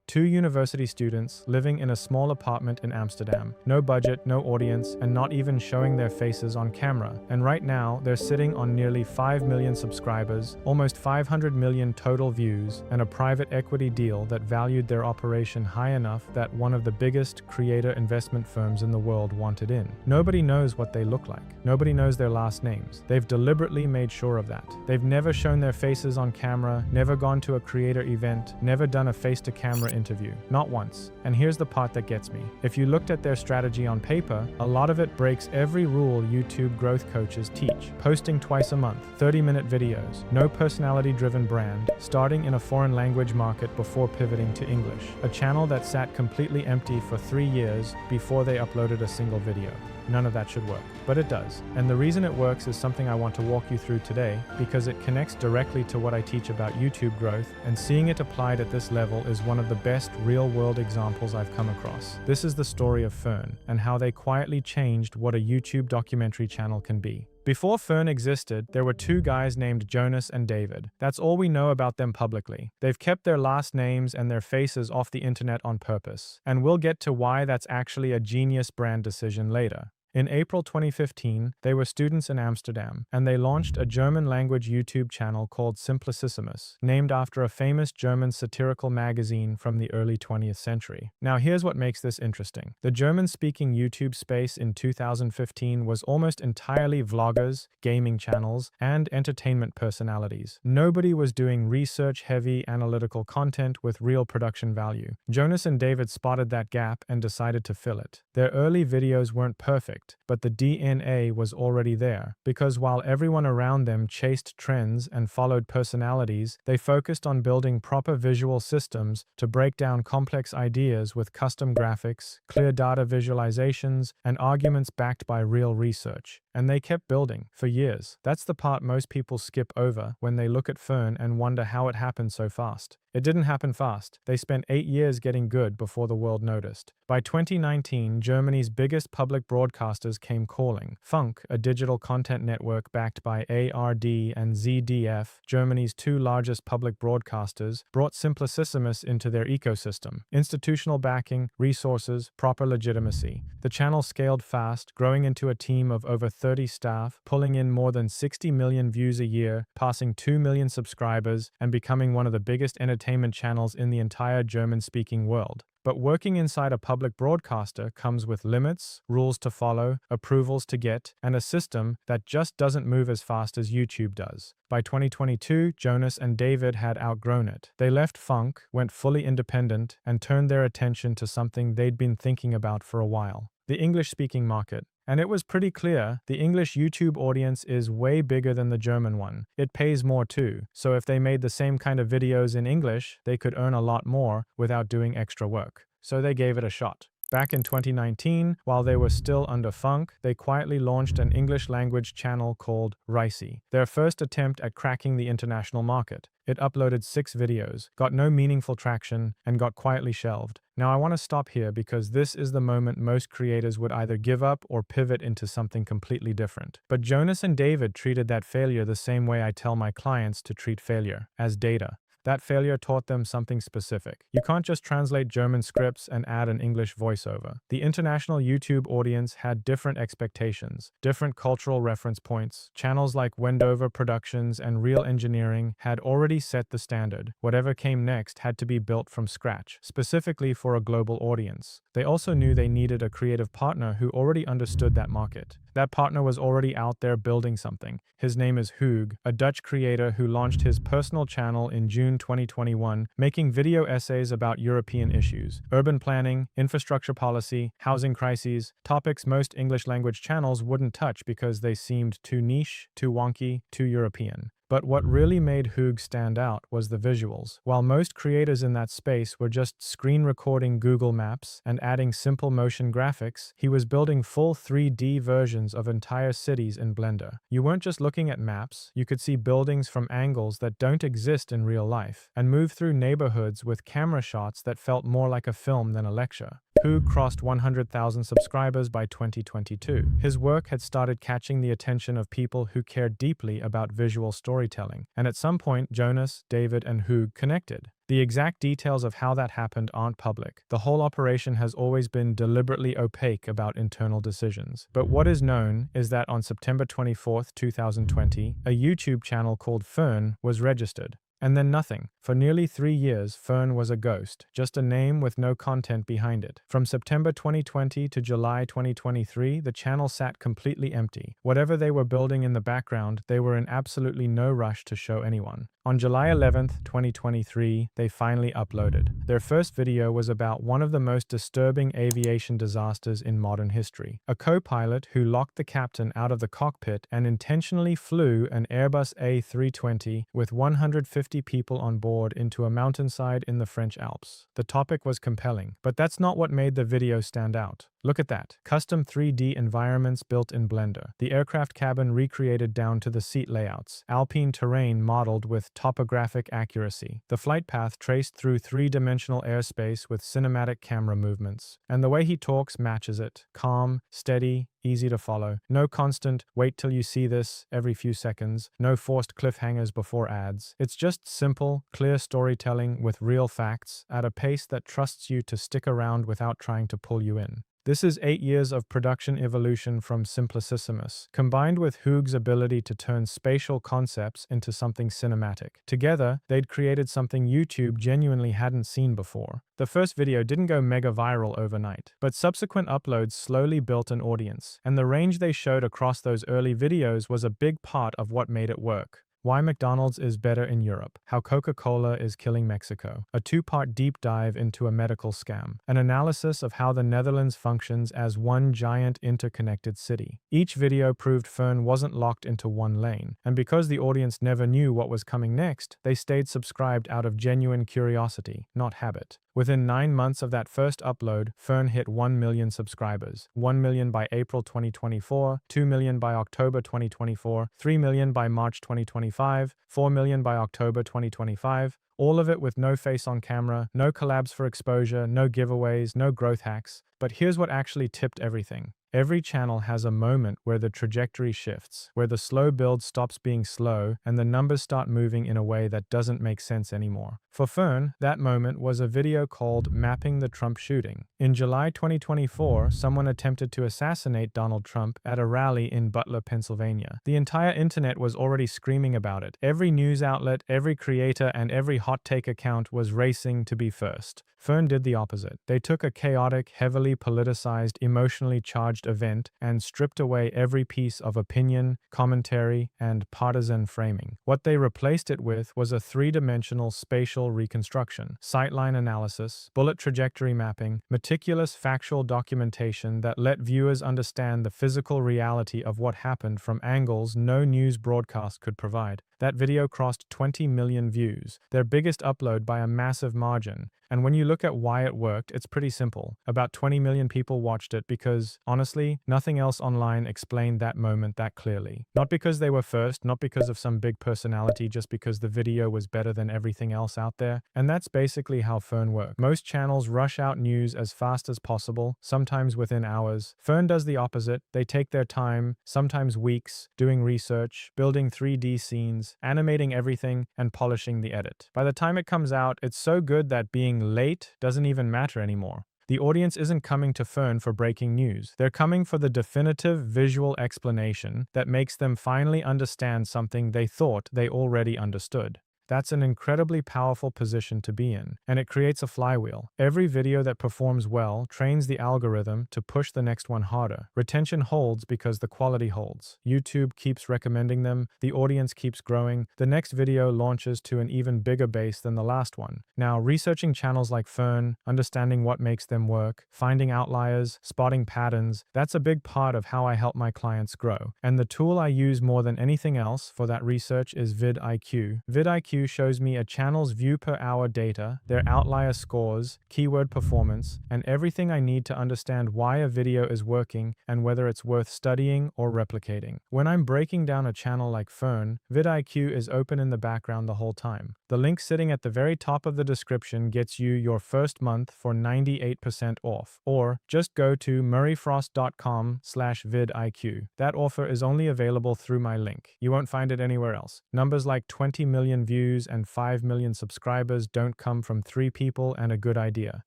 Two university students living in a small apartment in Amsterdam. No budget, no audience, and not even showing their faces on camera. And right now, they're sitting on nearly 5 million subscribers, almost 500 million total views, and a private equity deal that valued their operation high enough that one of the biggest creator investment firms in the world wanted in. Nobody knows what they look like. Nobody knows their last names. They've deliberately made sure of that. They've never shown their faces on camera, never gone to a creator event, never done a face-to-camera interview. Not once. And here's the part that gets me. If you looked at their strategy on paper, a lot of it breaks every rule YouTube growth coaches teach. Posting twice a month, 30-minute videos, no personality-driven brand, starting in a foreign language market before pivoting to English. A channel that sat completely empty for 3 years before they uploaded a single video. None of that should work, but it does. And the reason it works is something I want to walk you through today because it connects directly to what I teach about YouTube growth, and seeing it applied at this level is one of the best real-world examples I've come across. This is the story of Fern and how they quietly changed what a YouTube documentary channel can be. Before Fern existed, there were two guys named Jonas and David. That's all we know about them publicly. They've kept their last names and their faces off the internet on purpose. And we'll get to why that's actually a genius brand decision later. In April 2015, they were students in Amsterdam, and they launched a German-language YouTube channel called Simplicissimus, named after a famous German satirical magazine from the early 20th century. Now here's what makes this interesting. The German-speaking YouTube space in 2015 was almost entirely vloggers, gaming channels, and entertainment personalities. Nobody was doing research-heavy analytical content with real production value. Jonas and David spotted that gap and decided to fill it. Their early videos weren't perfect, but the DNA was already there, because while everyone around them chased trends and followed personalities, they focused on building proper visual systems to break down complex ideas with custom graphics, clear data visualizations, and arguments backed by real research. And they kept building for years. That's the part most people skip over when they look at Fern and wonder how it happened so fast. It didn't happen fast. They spent 8 years getting good before the world noticed. By 2019, Germany's biggest public broadcasters came calling. Funk, a digital content network backed by ARD and ZDF, Germany's two largest public broadcasters, brought Simplicissimus into their ecosystem. Institutional backing, resources, proper legitimacy. The channel scaled fast, growing into a team of over 30 staff, pulling in more than 60 million views a year, passing 2 million subscribers, and becoming one of the biggest entertainment channels in the entire German-speaking world. But working inside a public broadcaster comes with limits, rules to follow, approvals to get, and a system that just doesn't move as fast as YouTube does. By 2022, Jonas and David had outgrown it. They left Funk, went fully independent, and turned their attention to something they'd been thinking about for a while: the English-speaking market. And it was pretty clear, the English YouTube audience is way bigger than the German one. It pays more too, so if they made the same kind of videos in English, they could earn a lot more without doing extra work. So they gave it a shot. Back in 2019, while they were still under Funk, they quietly launched an English-language channel called Ricey, their first attempt at cracking the international market. It uploaded 6 videos, got no meaningful traction, and got quietly shelved. Now I want to stop here because this is the moment most creators would either give up or pivot into something completely different. But Jonas and David treated that failure the same way I tell my clients to treat failure, as data. That failure taught them something specific. You can't just translate German scripts and add an English voiceover. The international YouTube audience had different expectations, different cultural reference points. Channels like Wendover Productions and Real Engineering had already set the standard. Whatever came next had to be built from scratch, specifically for a global audience. They also knew they needed a creative partner who already understood that market. That partner was already out there building something. His name is Hugo, a Dutch creator who launched his personal channel in June 2021, making video essays about European issues, urban planning, infrastructure policy, housing crises, topics most English-language channels wouldn't touch because they seemed too niche, too wonky, too European. But what really made Hugo stand out was the visuals. While most creators in that space were just screen recording Google Maps and adding simple motion graphics, he was building full 3D versions of entire cities in Blender. You weren't just looking at maps, you could see buildings from angles that don't exist in real life, and move through neighborhoods with camera shots that felt more like a film than a lecture. Hoog crossed 100,000 subscribers by 2022. His work had started catching the attention of people who cared deeply about visual storytelling, and at some point Jonas, David, and Hoog connected. The exact details of how that happened aren't public. The whole operation has always been deliberately opaque about internal decisions. But what is known is that on September 24, 2020, a YouTube channel called Fern was registered. And then nothing. For nearly 3 years, Fern was a ghost, just a name with no content behind it. From September 2020 to July 2023, the channel sat completely empty. Whatever they were building in the background, they were in absolutely no rush to show anyone. On July 11, 2023, they finally uploaded. Their first video was about one of the most disturbing aviation disasters in modern history. A co-pilot who locked the captain out of the cockpit and intentionally flew an Airbus A320 with 150 people on board into a mountainside in the French Alps. The topic was compelling, but that's not what made the video stand out. Look at that. Custom 3D environments built in Blender. The aircraft cabin recreated down to the seat layouts. Alpine terrain modeled with topographic accuracy. The flight path traced through three-dimensional airspace with cinematic camera movements. And the way he talks matches it. Calm, steady, easy to follow. No constant, wait till you see this every few seconds. No forced cliffhangers before ads. It's just simple, clear storytelling with real facts at a pace that trusts you to stick around without trying to pull you in. This is 8 years of production evolution from Simplicissimus, combined with Hoog's ability to turn spatial concepts into something cinematic. Together, they'd created something YouTube genuinely hadn't seen before. The first video didn't go mega viral overnight, but subsequent uploads slowly built an audience, and the range they showed across those early videos was a big part of what made it work. Why McDonald's is better in Europe, how Coca-Cola is killing Mexico, a 2-part deep dive into a medical scam, an analysis of how the Netherlands functions as one giant interconnected city. Each video proved Fern wasn't locked into one lane, and because the audience never knew what was coming next, they stayed subscribed out of genuine curiosity, not habit. Within 9 months of that first upload, Fern hit 1 million subscribers. 1 million by April 2024, 2 million by October 2024, 3 million by March 2025, 4 million by October 2025. All of it with no face on camera, no collabs for exposure, no giveaways, no growth hacks. But here's what actually tipped everything. Every channel has a moment where the trajectory shifts, where the slow build stops being slow and the numbers start moving in a way that doesn't make sense anymore. For Fern, that moment was a video called Mapping the Trump Shooting. In July 2024, someone attempted to assassinate Donald Trump at a rally in Butler, Pennsylvania. The entire internet was already screaming about it. Every news outlet, every creator, and every hot take account was racing to be first. Fern did the opposite. They took a chaotic, heavily politicized, emotionally charged event and stripped away every piece of opinion, commentary, and partisan framing. What they replaced it with was a 3-dimensional spatial reconstruction, sightline analysis, bullet trajectory mapping, meticulous factual documentation that let viewers understand the physical reality of what happened from angles no news broadcast could provide. That video crossed 20 million views, their biggest upload by a massive margin. And when you look at why it worked, it's pretty simple. About 20 million people watched it because, honestly, nothing else online explained that moment that clearly. Not because they were first, not because of some big personality, just because the video was better than everything else out there. And that's basically how Fern works. Most channels rush out news as fast as possible, sometimes within hours. Fern does the opposite. They take their time, sometimes weeks, doing research, building 3D scenes, animating everything, and polishing the edit. By the time it comes out, it's so good that being late doesn't even matter anymore. The audience isn't coming to Fern for breaking news. They're coming for the definitive visual explanation that makes them finally understand something they thought they already understood. That's an incredibly powerful position to be in, and it creates a flywheel. Every video that performs well trains the algorithm to push the next one harder. Retention holds because the quality holds. YouTube keeps recommending them, the audience keeps growing, the next video launches to an even bigger base than the last one. Now, researching channels like Fern, understanding what makes them work, finding outliers, spotting patterns, that's a big part of how I help my clients grow. And the tool I use more than anything else for that research is vidIQ. vidIQ shows me a channel's view per hour data, their outlier scores, keyword performance, and everything I need to understand why a video is working and whether it's worth studying or replicating. When I'm breaking down a channel like Fern, vidIQ is open in the background the whole time. The link sitting at the very top of the description gets you your first month for 98% off. Or just go to murrayfrost.com/vidIQ. That offer is only available through my link. You won't find it anywhere else. Numbers like 20 million views and 5 million subscribers don't come from 3 people and a good idea.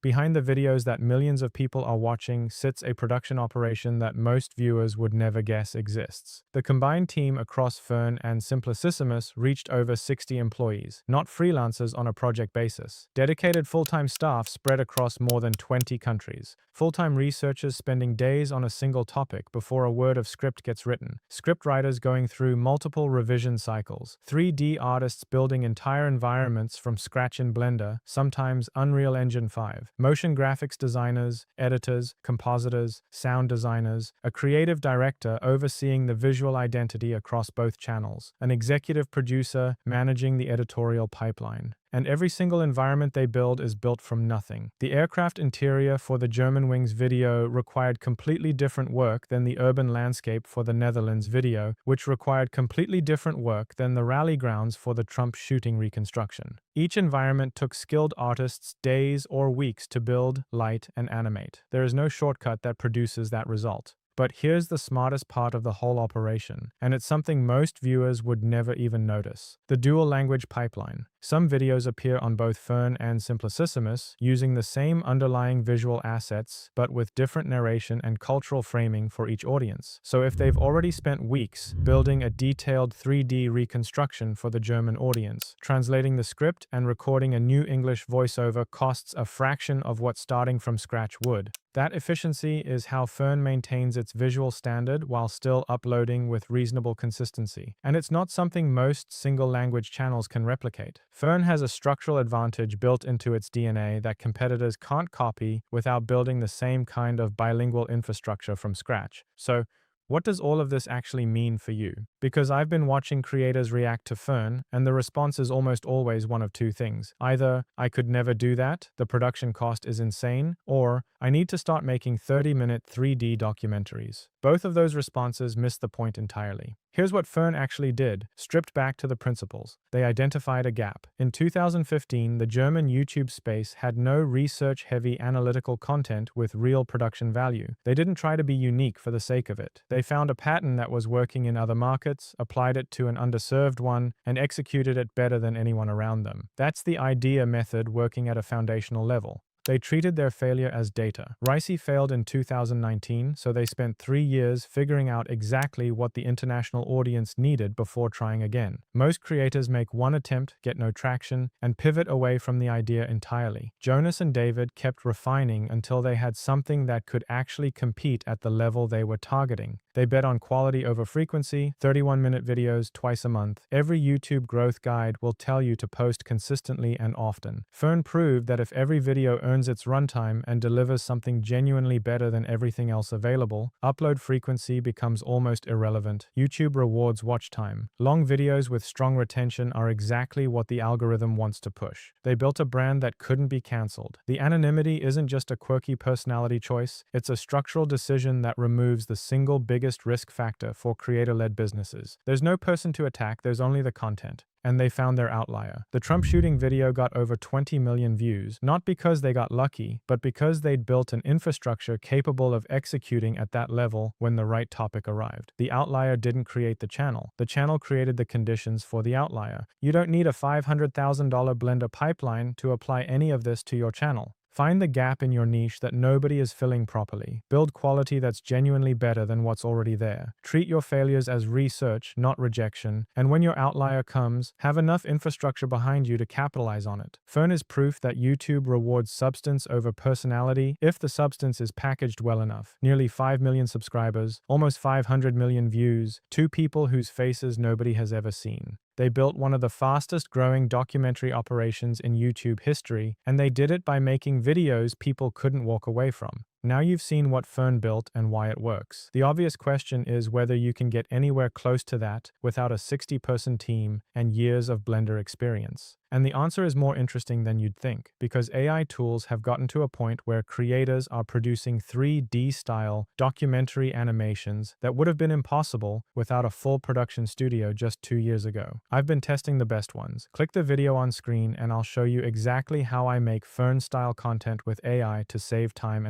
Behind the videos that millions of people are watching sits a production operation that most viewers would never guess exists. The combined team across Fern and Simplicissimus reached over 60 employees, not freelancers on a project basis. Dedicated full-time staff spread across more than 20 countries. Full-time researchers spending days on a single topic before a word of script gets written. Script writers going through multiple revision cycles. 3D artists building entire environments from scratch in Blender, sometimes Unreal Engine 5. Motion graphics designers, editors, compositors, sound designers. A creative director overseeing the visual identity across both channels. An executive producer managing the editorial pipeline. And every single environment they build is built from nothing. The aircraft interior for the Germanwings video required completely different work than the urban landscape for the Netherlands video, which required completely different work than the rally grounds for the Trump shooting reconstruction. Each environment took skilled artists days or weeks to build, light, and animate. There is no shortcut that produces that result. But here's the smartest part of the whole operation, and it's something most viewers would never even notice. The dual language pipeline. Some videos appear on both Fern and Simplicissimus using the same underlying visual assets, but with different narration and cultural framing for each audience. So if they've already spent weeks building a detailed 3D reconstruction for the German audience, translating the script and recording a new English voiceover costs a fraction of what starting from scratch would. That efficiency is how Fern maintains its visual standard while still uploading with reasonable consistency. And it's not something most single-language channels can replicate. Fern has a structural advantage built into its DNA that competitors can't copy without building the same kind of bilingual infrastructure from scratch. So, what does all of this actually mean for you? Because I've been watching creators react to Fern, and the response is almost always one of two things. Either, I could never do that, the production cost is insane, or, I need to start making 30-minute 3D documentaries. Both of those responses miss the point entirely. Here's what Fern actually did, stripped back to the principles. They identified a gap. In 2015, the German YouTube space had no research-heavy analytical content with real production value. They didn't try to be unique for the sake of it. They found a pattern that was working in other markets, applied it to an underserved one, and executed it better than anyone around them. That's the idea method working at a foundational level. They treated their failure as data. Ricey failed in 2019, so they spent 3 years figuring out exactly what the international audience needed before trying again. Most creators make one attempt, get no traction, and pivot away from the idea entirely. Jonas and David kept refining until they had something that could actually compete at the level they were targeting. They bet on quality over frequency, 31-minute videos twice a month. Every YouTube growth guide will tell you to post consistently and often. Fern proved that if every video earns its runtime and delivers something genuinely better than everything else available, upload frequency becomes almost irrelevant. YouTube rewards watch time. Long videos with strong retention are exactly what the algorithm wants to push. They built a brand that couldn't be cancelled. The anonymity isn't just a quirky personality choice, it's a structural decision that removes the single biggest risk factor for creator-led businesses. There's no person to attack, there's only the content. And they found their outlier. The Trump shooting video got over 20 million views, not because they got lucky, but because they'd built an infrastructure capable of executing at that level when the right topic arrived. The outlier didn't create the channel created the conditions for the outlier. You don't need a $500,000 Blender pipeline to apply any of this to your channel. Find the gap in your niche that nobody is filling properly. Build quality that's genuinely better than what's already there. Treat your failures as research, not rejection, and when your outlier comes, have enough infrastructure behind you to capitalize on it. Fern is proof that YouTube rewards substance over personality if the substance is packaged well enough. Nearly 5 million subscribers, almost 500 million views, 2 people whose faces nobody has ever seen. They built one of the fastest growing documentary operations in YouTube history, and they did it by making videos people couldn't walk away from. Now you've seen what Fern built and why it works. The obvious question is whether you can get anywhere close to that without a 60-person team and years of Blender experience. And the answer is more interesting than you'd think, because AI tools have gotten to a point where creators are producing 3D-style documentary animations that would have been impossible without a full production studio just 2 years ago. I've been testing the best ones. Click the video on screen and I'll show you exactly how I make Fern-style content with AI to save time and